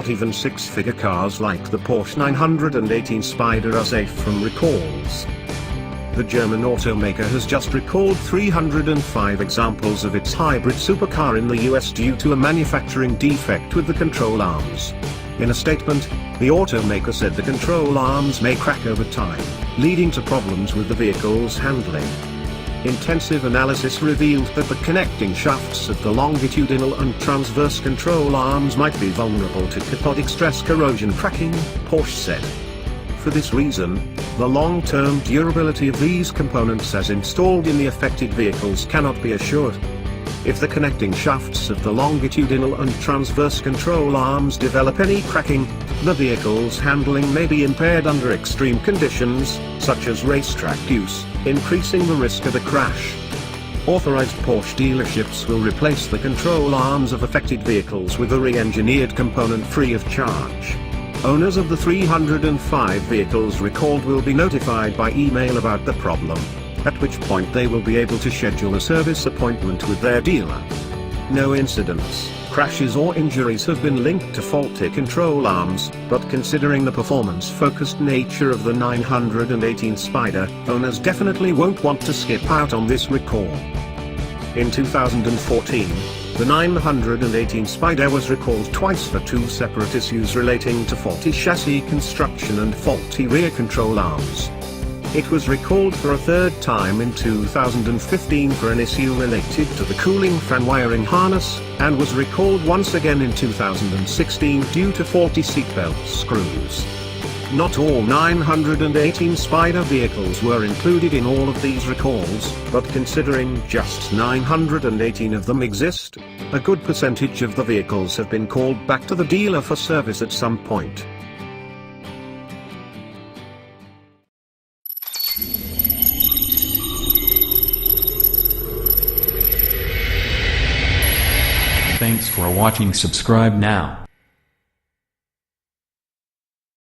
not even six-figure cars like the Porsche 918 Spyder are safe from recalls. The German automaker has just recalled 305 examples of its hybrid supercar in the US due to a manufacturing defect with the control arms. In a statement, the automaker said the control arms may crack over time, leading to problems with the vehicle's handling. Intensive analysis revealed that the connecting shafts of the longitudinal and transverse control arms might be vulnerable to cathodic stress corrosion cracking, Porsche said. For this reason, the long-term durability of these components as installed in the affected vehicles cannot be assured. If the connecting shafts of the longitudinal and transverse control arms develop any cracking, the vehicle's handling may be impaired under extreme conditions, such as racetrack use, increasing the risk of a crash. Authorized Porsche dealerships will replace the control arms of affected vehicles with a re-engineered component free of charge. Owners of the 305 vehicles recalled will be notified by email about the problem, at which point they will be able to schedule a service appointment with their dealer. No incidents, crashes or injuries have been linked to faulty control arms, but considering the performance-focused nature of the 918 Spyder, owners definitely won't want to skip out on this recall. In 2014, the 918 Spyder was recalled twice for two separate issues relating to faulty chassis construction and faulty rear control arms. It was recalled for a third time in 2015 for an issue related to the cooling fan wiring harness, and was recalled once again in 2016 due to faulty seatbelt screws. Not all 918 Spyder vehicles were included in all of these recalls, but considering just 918 of them exist, a good percentage of the vehicles have been called back to the dealer for service at some point. Thanks for watching. Subscribe now.